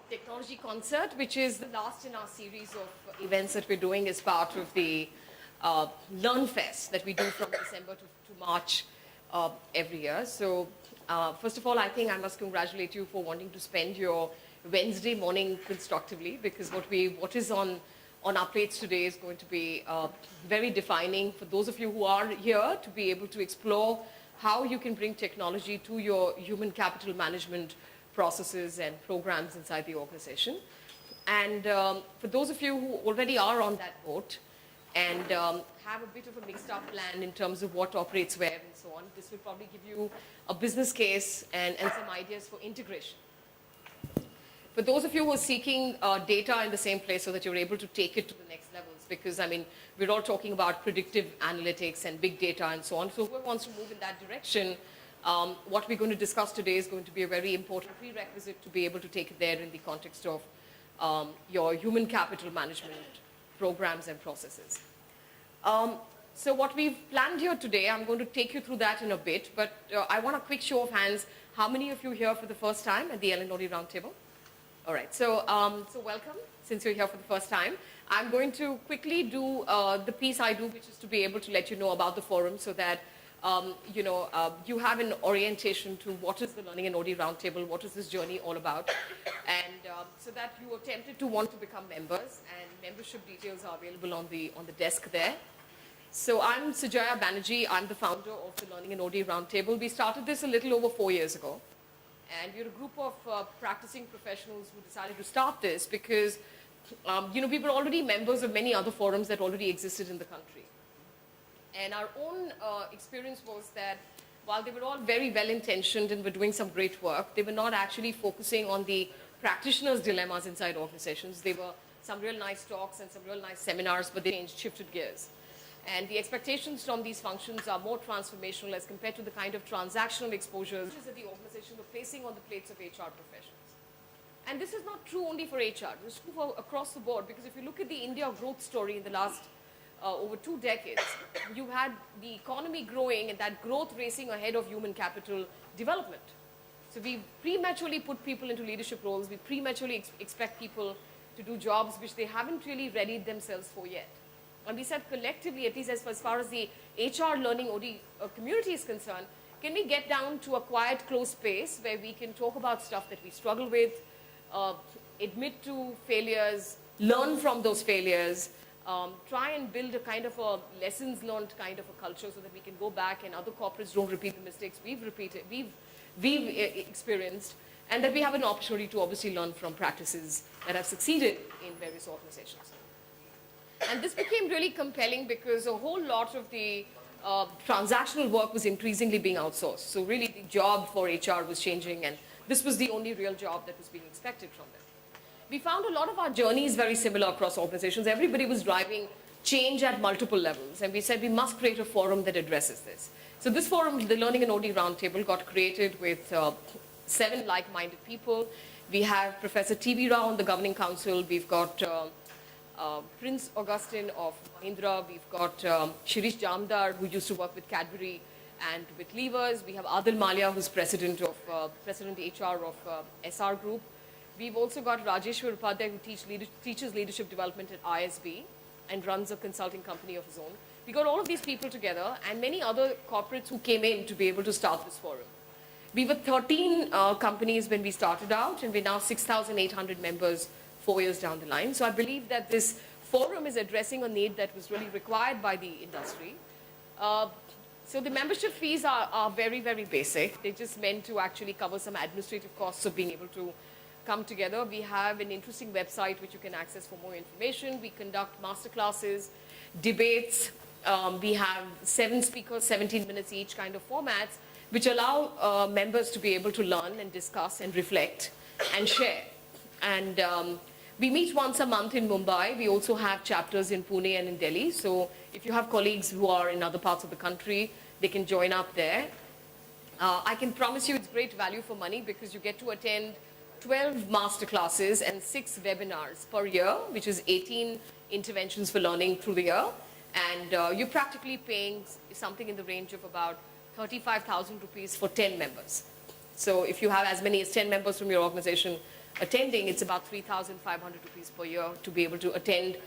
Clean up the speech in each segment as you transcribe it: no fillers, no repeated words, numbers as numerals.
Technology Concert, which is the last in our series of events that we're doing as part of the Learn Fest that we do from December to March every year. So first of all, I think I must congratulate you for wanting to spend your Wednesday morning constructively, because what is on our plates today is going to be very defining for those of you who are here to be able to explore how you can bring technology to your human capital management processes and programs inside the organization. And for those of you who already are on that boat and have a bit of a mixed up plan in terms of what operates where and so on, this will probably give you a business case and some ideas for integration. For those of you who are seeking data in the same place so that you're able to take it to the next levels, because I mean, we're all talking about predictive analytics and big data and so on. So whoever wants to move in that direction, what we're going to discuss today is going to be a very important prerequisite to be able to take it there in the context of your human capital management programs and processes. So what we've planned here today, I'm going to take you through that in a bit, but I want a quick show of hands. How many of you here for the first time at the L&OD Roundtable? All right, so welcome, since you're here for the first time. I'm going to quickly do the piece I do, which is to be able to let you know about the forum so that you have an orientation to what is the Learning and OD Roundtable, what is this journey all about, and so that you are tempted to want to become members, and membership details are available on the desk there. So I'm Sujaya Banerjee. I'm the founder of the Learning and OD Roundtable. We started this a little over 4 years ago, and we're a group of practicing professionals who decided to start this because we were already members of many other forums that already existed in the country. And our own experience was that while they were all very well-intentioned and were doing some great work, they were not actually focusing on the practitioners' dilemmas inside organizations. They were some real nice talks and some real nice seminars, but they shifted gears. And the expectations from these functions are more transformational as compared to the kind of transactional exposures that the organization were placing on the plates of HR professionals. And this is not true only for HR, it's true for across the board, because if you look at the India growth story in the last over 2 decades, you've had the economy growing and that growth racing ahead of human capital development. So we prematurely put people into leadership roles, we prematurely expect people to do jobs which they haven't really readied themselves for yet. And we said collectively, at least as far as the HR learning OD community is concerned, can we get down to a quiet, close space where we can talk about stuff that we struggle with, admit to failures, learn from those failures, try and build a kind of a lessons learned kind of a culture so that we can go back and other corporates don't repeat the mistakes we've experienced, and that we have an opportunity to obviously learn from practices that have succeeded in various organizations. And this became really compelling because a whole lot of the transactional work was increasingly being outsourced. So really the job for HR was changing, and this was the only real job that was being expected from them. We found a lot of our journeys very similar across organizations. Everybody was driving change at multiple levels, and we said we must create a forum that addresses this. So this forum, the Learning and OD Roundtable, got created with 7 like-minded people. We have Professor T.V. Rao on the Governing Council. We've got Prince Augustine of Mahindra. We've got Shirish Jamdar, who used to work with Cadbury and with Levers. We have Adil Malia, who's president HR of SR Group. We've also got Rajeshwar Upadhyay, who teaches leadership development at ISB and runs a consulting company of his own. We got all of these people together and many other corporates who came in to be able to start this forum. We were 13 companies when we started out, and we're now 6,800 members 4 years down the line. So I believe that this forum is addressing a need that was really required by the industry. So the membership fees are very, very basic. They're just meant to actually cover some administrative costs of being able to come together. We have an interesting website which you can access for more information. We conduct masterclasses, debates. We have 7 speakers, 17 minutes each kind of formats, which allow members to be able to learn and discuss and reflect and share. And we meet once a month in Mumbai. We also have chapters in Pune and in Delhi. So if you have colleagues who are in other parts of the country, they can join up there. I can promise you it's great value for money because you get to attend 12 master classes and 6 webinars per year, which is 18 interventions for learning through the year. And you're practically paying something in the range of about 35,000 rupees for 10 members. So if you have as many as 10 members from your organization attending, it's about 3,500 rupees per year to be able to attend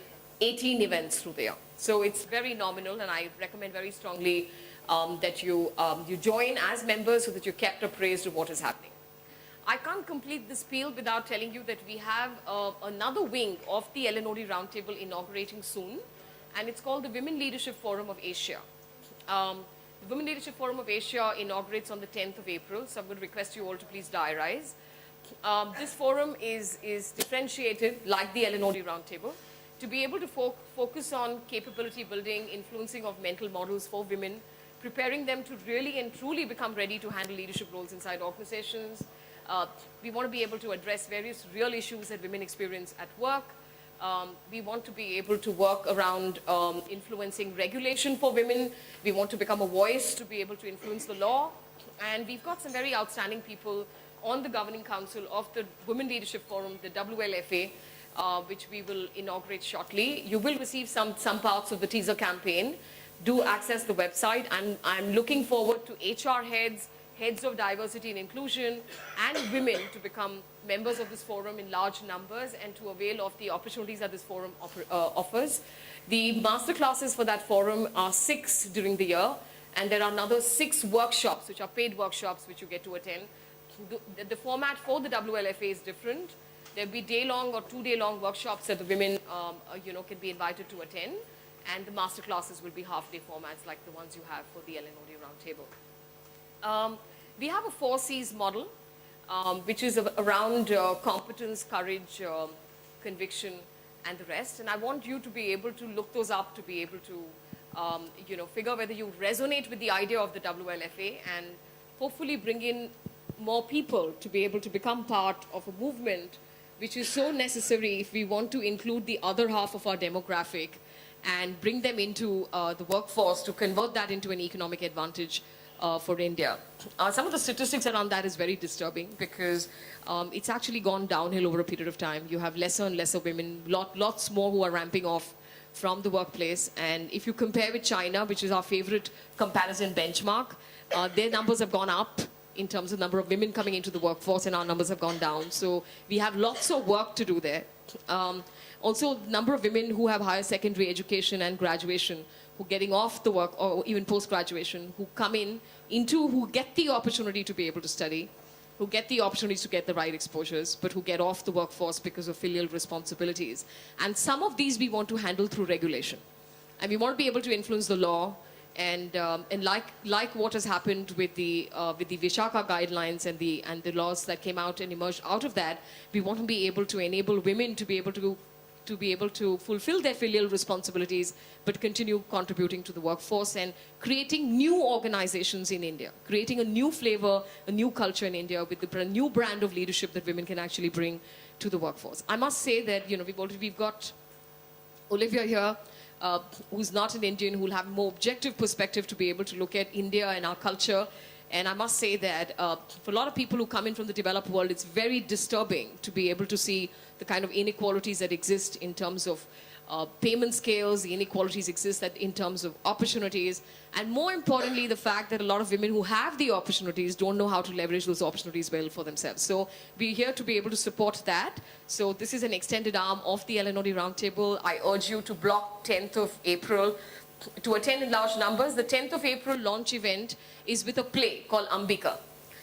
18 events through the year. So it's very nominal, and I recommend very strongly that you join as members so that you're kept appraised of what is happening. I can't complete this spiel without telling you that we have another wing of the LNOD Roundtable inaugurating soon, and it's called the Women Leadership Forum of Asia. The Women Leadership Forum of Asia inaugurates on the 10th of April, so I'm going to request you all to please diarize. This forum is differentiated, like the LNOD Roundtable, to be able to focus on capability building, influencing of mental models for women, preparing them to really and truly become ready to handle leadership roles inside organizations. We want to be able to address various real issues that women experience at work. We want to be able to work around influencing regulation for women. We want to become a voice to be able to influence the law. And we've got some very outstanding people on the Governing Council of the Women Leadership Forum, the WLFA, which we will inaugurate shortly. You will receive some parts of the teaser campaign. Do access the website. I'm looking forward to HR heads of diversity and inclusion, and women to become members of this forum in large numbers and to avail of the opportunities that this forum offers. The master classes for that forum are 6 during the year, and there are another 6 workshops, which are paid workshops, which you get to attend. The format for the WLFA is different. There'll be day-long or 2-day-long workshops that the women can be invited to attend, and the master classes will be half-day formats like the ones you have for the LNOD Roundtable. We have a 4 C's model, which is around competence, courage, conviction, and the rest. And I want you to be able to look those up to be able to, figure whether you resonate with the idea of the WLFA and hopefully bring in more people to be able to become part of a movement which is so necessary if we want to include the other half of our demographic and bring them into the workforce to convert that into an economic advantage for India. Some of the statistics around that is very disturbing because it's actually gone downhill over a period of time. You have lesser and lesser women, lots more who are ramping off from the workplace. And if you compare with China, which is our favorite comparison benchmark, their numbers have gone up in terms of number of women coming into the workforce, and our numbers have gone down. So we have lots of work to do there. Also, the number of women who have higher secondary education and graduation, who are getting off the work, or even post-graduation, who come who get the opportunity to be able to study, who get the opportunities to get the right exposures, but who get off the workforce because of filial responsibilities. And some of these we want to handle through regulation. And we want to be able to influence the law, and like what has happened with the Vishaka guidelines and the laws that came out and emerged out of that, we want to be able to enable women to be able to fulfill their filial responsibilities, but continue contributing to the workforce and creating new organizations in India, creating a new flavor, a new culture in India with the new brand of leadership that women can actually bring to the workforce. I must say that we've got Olivia here, who's not an Indian, who'll have a more objective perspective to be able to look at India and our culture. And I must say that for a lot of people who come in from the developed world, it's very disturbing to be able to see the kind of inequalities that exist in terms of payment scales, the inequalities exist in terms of opportunities, and more importantly, the fact that a lot of women who have the opportunities don't know how to leverage those opportunities well for themselves. So we're here to be able to support that. So this is an extended arm of the LNOD Roundtable. I urge you to block 10th of April to attend in large numbers. The 10th of April launch event is with a play called Ambika.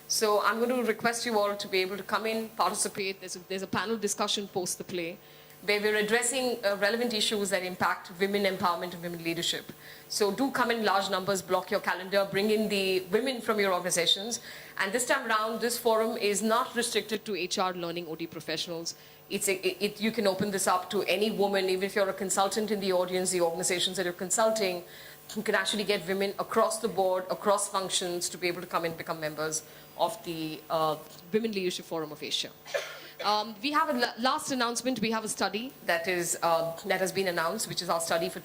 So I'm going to request you all to be able to come in, participate. There's a panel discussion post the play, where we're addressing relevant issues that impact women empowerment and women leadership. So do come in large numbers, block your calendar, bring in the women from your organizations. And this time around, this forum is not restricted to HR learning OD professionals. You can open this up to any woman, even if you're a consultant in the audience, the organizations that you're consulting, you can actually get women across the board, across functions, to be able to come and become members of the Women Leadership Forum of Asia. We have a last announcement. We have a study that has been announced, which is our study for